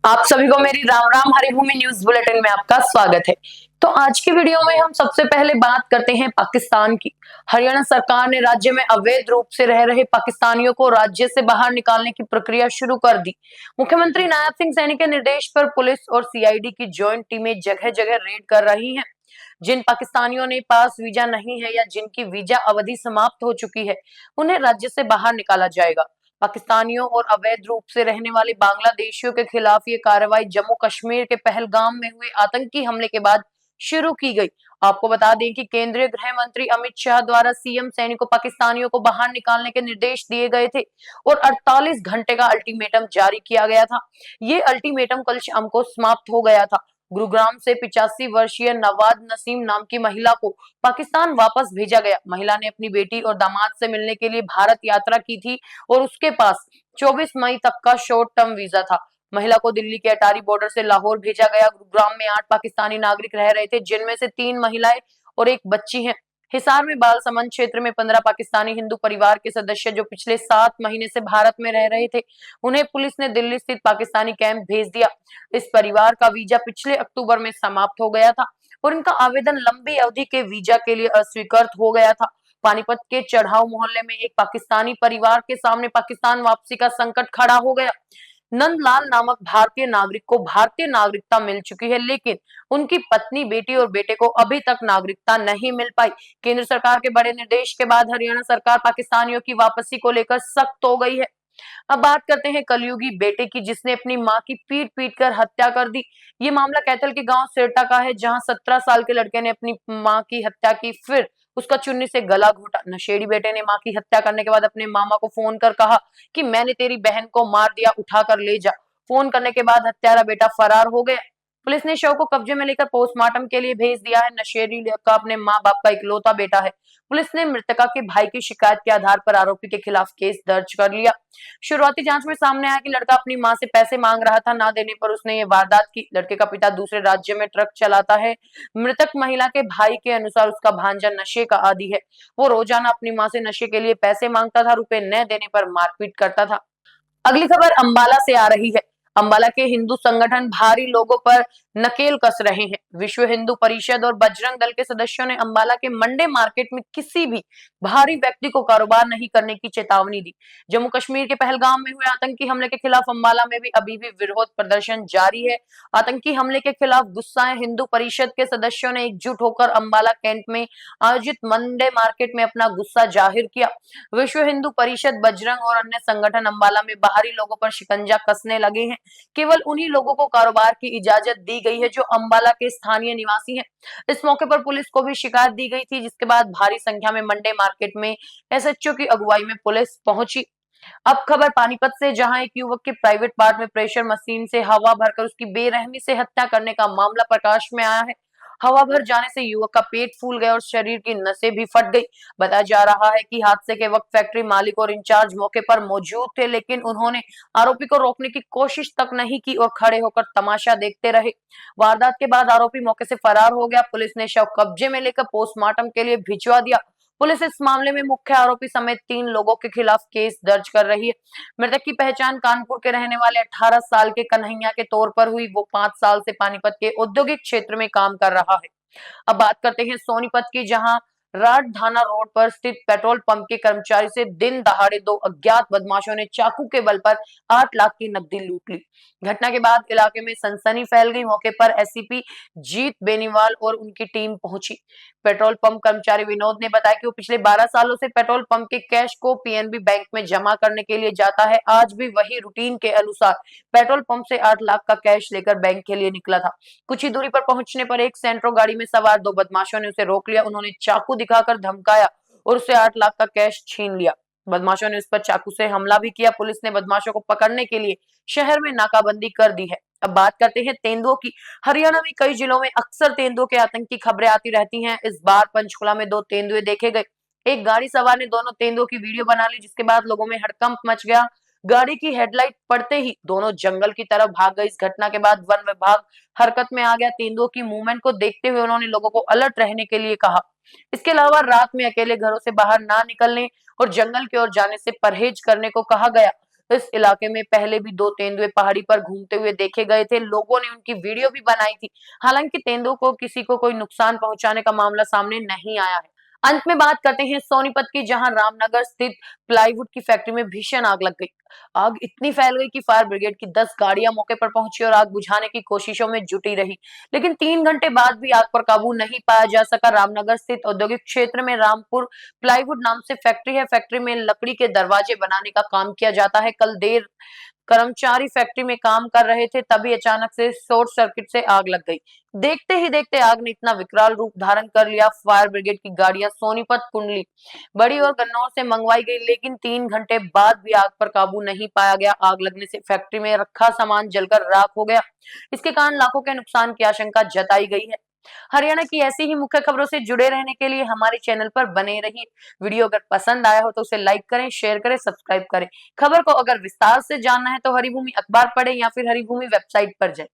आप सभी को मेरी राम राम हरिभूमि न्यूज बुलेटिन में आपका स्वागत है। तो आज की वीडियो में हम सबसे पहले बात करते हैं पाकिस्तान की। हरियाणा सरकार ने राज्य में अवैध रूप से रह रहे पाकिस्तानियों को राज्य से बाहर निकालने की प्रक्रिया शुरू कर दी। मुख्यमंत्री नायब सिंह सैनी के निर्देश पर पुलिस और सीआईडी की ज्वाइंट टीमें जगह जगह रेड कर रही हैं। जिन पाकिस्तानियों ने पास वीजा नहीं है या जिनकी वीजा अवधि समाप्त हो चुकी है, उन्हें राज्य से बाहर निकाला जाएगा। पाकिस्तानियों और अवैध रूप से रहने वाले बांग्लादेशियों के खिलाफ ये कार्रवाई जम्मू कश्मीर के पहलगाम में हुए आतंकी हमले के बाद शुरू की गई। आपको बता दें कि केंद्रीय गृह मंत्री अमित शाह द्वारा सीएम सैनी को पाकिस्तानियों को बाहर निकालने के निर्देश दिए गए थे और 48 घंटे का अल्टीमेटम जारी किया गया था। ये अल्टीमेटम कल शाम को समाप्त हो गया था। गुरुग्राम से 85 वर्षीय नवाद नसीम नाम की महिला को पाकिस्तान वापस भेजा गया। महिला ने अपनी बेटी और दामाद से मिलने के लिए भारत यात्रा की थी और उसके पास 24 मई तक का शॉर्ट टर्म वीजा था। महिला को दिल्ली के अटारी बॉर्डर से लाहौर भेजा गया। गुरुग्राम में 8 पाकिस्तानी नागरिक रह रहे थे, जिनमें से 3 महिलाएं और एक बच्ची है। हिसार में बालसमंद क्षेत्र में 15 पाकिस्तानी हिंदू परिवार के सदस्य जो पिछले 7 महीने से भारत में रह रहे थे, उन्हें पुलिस ने दिल्ली स्थित पाकिस्तानी कैंप भेज दिया। इस परिवार का वीजा पिछले अक्टूबर में समाप्त हो गया था और इनका आवेदन लंबी अवधि के वीजा के लिए अस्वीकृत हो गया था। पानीपत के चढ़ाव मोहल्ले में एक पाकिस्तानी परिवार के सामने पाकिस्तान वापसी का संकट खड़ा हो गया। नंदलाल नामक भारतीय नागरिक को भारतीय नागरिकता मिल चुकी है, लेकिन उनकी पत्नी, बेटी और बेटे को अभी तक नागरिकता नहीं मिल पाई। केंद्र सरकार के बड़े निर्देश के बाद हरियाणा सरकार पाकिस्तानियों की वापसी को लेकर सख्त हो गई है। अब बात करते हैं कलयुगी बेटे की, जिसने अपनी मां की पीट पीट कर हत्या कर दी। ये मामला कैथल के गांव सेरटा का है, जहां 17 साल के लड़के ने अपनी मां की हत्या की, फिर उसका चुन्नी से गला घोटा। नशेड़ी बेटे ने मां की हत्या करने के बाद अपने मामा को फोन कर कहा कि मैंने तेरी बहन को मार दिया, उठा कर ले जा। फोन करने के बाद हत्यारा बेटा फरार हो गया। पुलिस ने शव को कब्जे में लेकर पोस्टमार्टम के लिए भेज दिया है। नशेड़ी लड़का अपने माँ बाप का इकलौता बेटा है। पुलिस ने मृतका के भाई की शिकायत के आधार पर आरोपी के खिलाफ केस दर्ज कर लिया। शुरुआती जांच में सामने आया कि लड़का अपनी मां से पैसे मांग रहा था, ना देने पर उसने ये वारदात की। लड़के का पिता दूसरे राज्य में ट्रक चलाता है। मृतक महिला के भाई के अनुसार उसका भांजा नशे का आदी है। वो रोजाना अपनी मां से नशे के लिए पैसे मांगता था, रुपए न देने पर मारपीट करता था। अगली खबर अंबाला से आ रही है। अंबाला के हिंदू संगठन भारी लोगों पर नकेल कस रहे हैं। विश्व हिंदू परिषद और बजरंग दल के सदस्यों ने अंबाला के मंडे मार्केट में किसी भी भारी व्यक्ति को कारोबार नहीं करने की चेतावनी दी। जम्मू कश्मीर के पहलगाम में हुए आतंकी हमले के खिलाफ अंबाला में भी अभी भी विरोध प्रदर्शन जारी है। आतंकी हमले के खिलाफ गुस्साए हिंदू परिषद के सदस्यों ने एकजुट होकर अंबाला कैंट में आयोजित मंडे मार्केट में अपना गुस्सा जाहिर किया। विश्व हिंदू परिषद, बजरंग और अन्य संगठन अंबाला में बाहरी लोगों पर शिकंजा कसने लगे हैं। केवल उन्हीं लोगों को कारोबार की इजाजत दी गई है जो अंबाला के स्थानीय निवासी हैं। इस मौके पर पुलिस को भी शिकायत दी गई थी, जिसके बाद भारी संख्या में मंडे मार्केट में एसएचओ की अगुवाई में पुलिस पहुंची। अब खबर पानीपत से, जहां एक युवक के प्राइवेट पार्ट में प्रेशर मशीन से हवा भरकर उसकी बेरहमी से हत्या करने का मामला प्रकाश में आया है। हवा भर जाने से युवक का पेट फूल गया और शरीर की नसें भी फट गई। बताया जा रहा है कि हादसे के वक्त फैक्ट्री मालिक और इंचार्ज मौके पर मौजूद थे, लेकिन उन्होंने आरोपी को रोकने की कोशिश तक नहीं की और खड़े होकर तमाशा देखते रहे। वारदात के बाद आरोपी मौके से फरार हो गया। पुलिस ने शव कब्जे में लेकर पोस्टमार्टम के लिए भिजवा दिया। पुलिस इस मामले में मुख्य आरोपी समेत 3 लोगों के खिलाफ केस दर्ज कर रही है। मृतक की पहचान कानपुर के रहने वाले 18 साल के कन्हैया के तौर पर हुई। वो 5 साल से पानीपत के औद्योगिक क्षेत्र में काम कर रहा है। अब बात करते हैं सोनीपत की, जहां राजधाना रोड पर स्थित पेट्रोल पंप के कर्मचारी से दिन दहाड़े 2 अज्ञात बदमाशों ने चाकू के बल पर 8 लाख की नकदी लूट ली। घटना के बाद इलाके में सनसनी फैल गई। मौके पर एससीपी जीत बेनीवाल और उनकी टीम पहुंची। पेट्रोल पंप कर्मचारी विनोद ने बताया कि वो पिछले 12 सालों से पेट्रोल पंप के कैश को पीएनबी बैंक में जमा करने के लिए जाता है। आज भी वही रूटीन के अनुसार पेट्रोल पंप से 8 लाख का कैश लेकर बैंक के लिए निकला था। कुछ ही दूरी पर पहुंचने पर एक सेंट्रो गाड़ी में सवार 2 बदमाशों ने उसे रोक लिया। उन्होंने चाकू दिखाकर धमकाया और उससे 8 लाख का कैश छीन लिया। बदमाशों ने उस पर चाकू से हमला भी किया। पुलिस ने बदमाशों को पकड़ने के लिए शहर में नाकाबंदी कर दी है। अब बात करते हैं तेंदुओं की। हरियाणा में कई जिलों में अक्सर तेंदुओं के आतंक की खबरें आती रहती हैं। इस बार पंचकुला में 2 तेंदुए देखे गए। एक गाड़ी सवार ने दोनों तेंदुओं की वीडियो बना ली, जिसके बाद लोगों में हड़कंप मच गया। गाड़ी की हेडलाइट पड़ते ही दोनों जंगल की तरफ भाग गए। इस घटना के बाद वन विभाग हरकत में आ गया। तेंदुओं की मूवमेंट को देखते हुए उन्होंने लोगों को अलर्ट रहने के लिए कहा। इसके अलावा रात में अकेले घरों से बाहर ना निकलने और जंगल की ओर जाने से परहेज करने को कहा गया। इस इलाके में पहले भी 2 तेंदुए पहाड़ी पर घूमते हुए देखे गए थे। लोगों ने उनकी वीडियो भी बनाई थी। हालांकि तेंदुओं को किसी को कोई नुकसान पहुंचाने का मामला सामने नहीं आया है। अंत में बात करते हैं सोनीपत की, जहां रामनगर स्थित प्लाईवुड की फैक्ट्री में भीषण आग लग गई। आग इतनी फैल गई कि फायर ब्रिगेड की 10 गाड़ियां मौके पर पहुंची और आग बुझाने की कोशिशों में जुटी रही, लेकिन 3 घंटे बाद भी आग पर काबू नहीं पाया जा सका। रामनगर स्थित औद्योगिक क्षेत्र में रामपुर प्लाईवुड नाम से फैक्ट्री है। फैक्ट्री में लकड़ी के दरवाजे बनाने का काम किया जाता है। कल देर कर्मचारी फैक्ट्री में काम कर रहे थे, तभी अचानक से शॉर्ट सर्किट से आग लग गई। देखते ही देखते आग ने इतना विकराल रूप धारण कर लिया। फायर ब्रिगेड की गाड़ियां सोनीपत, कुंडली, बड़ी और गन्नौर से मंगवाई गई, लेकिन 3 घंटे बाद भी आग पर काबू नहीं पाया गया। आग लगने से फैक्ट्री में रखा सामान जलकर राख हो गया। इसके कारण लाखों के नुकसान की आशंका जताई गई है। हरियाणा की ऐसी ही मुख्य खबरों से जुड़े रहने के लिए हमारे चैनल पर बने रहिए। वीडियो अगर पसंद आया हो तो उसे लाइक करें, शेयर करें, सब्सक्राइब करें। खबर को अगर विस्तार से जानना है तो हरिभूमि अखबार पढ़ें या फिर हरिभूमि वेबसाइट पर जाएं।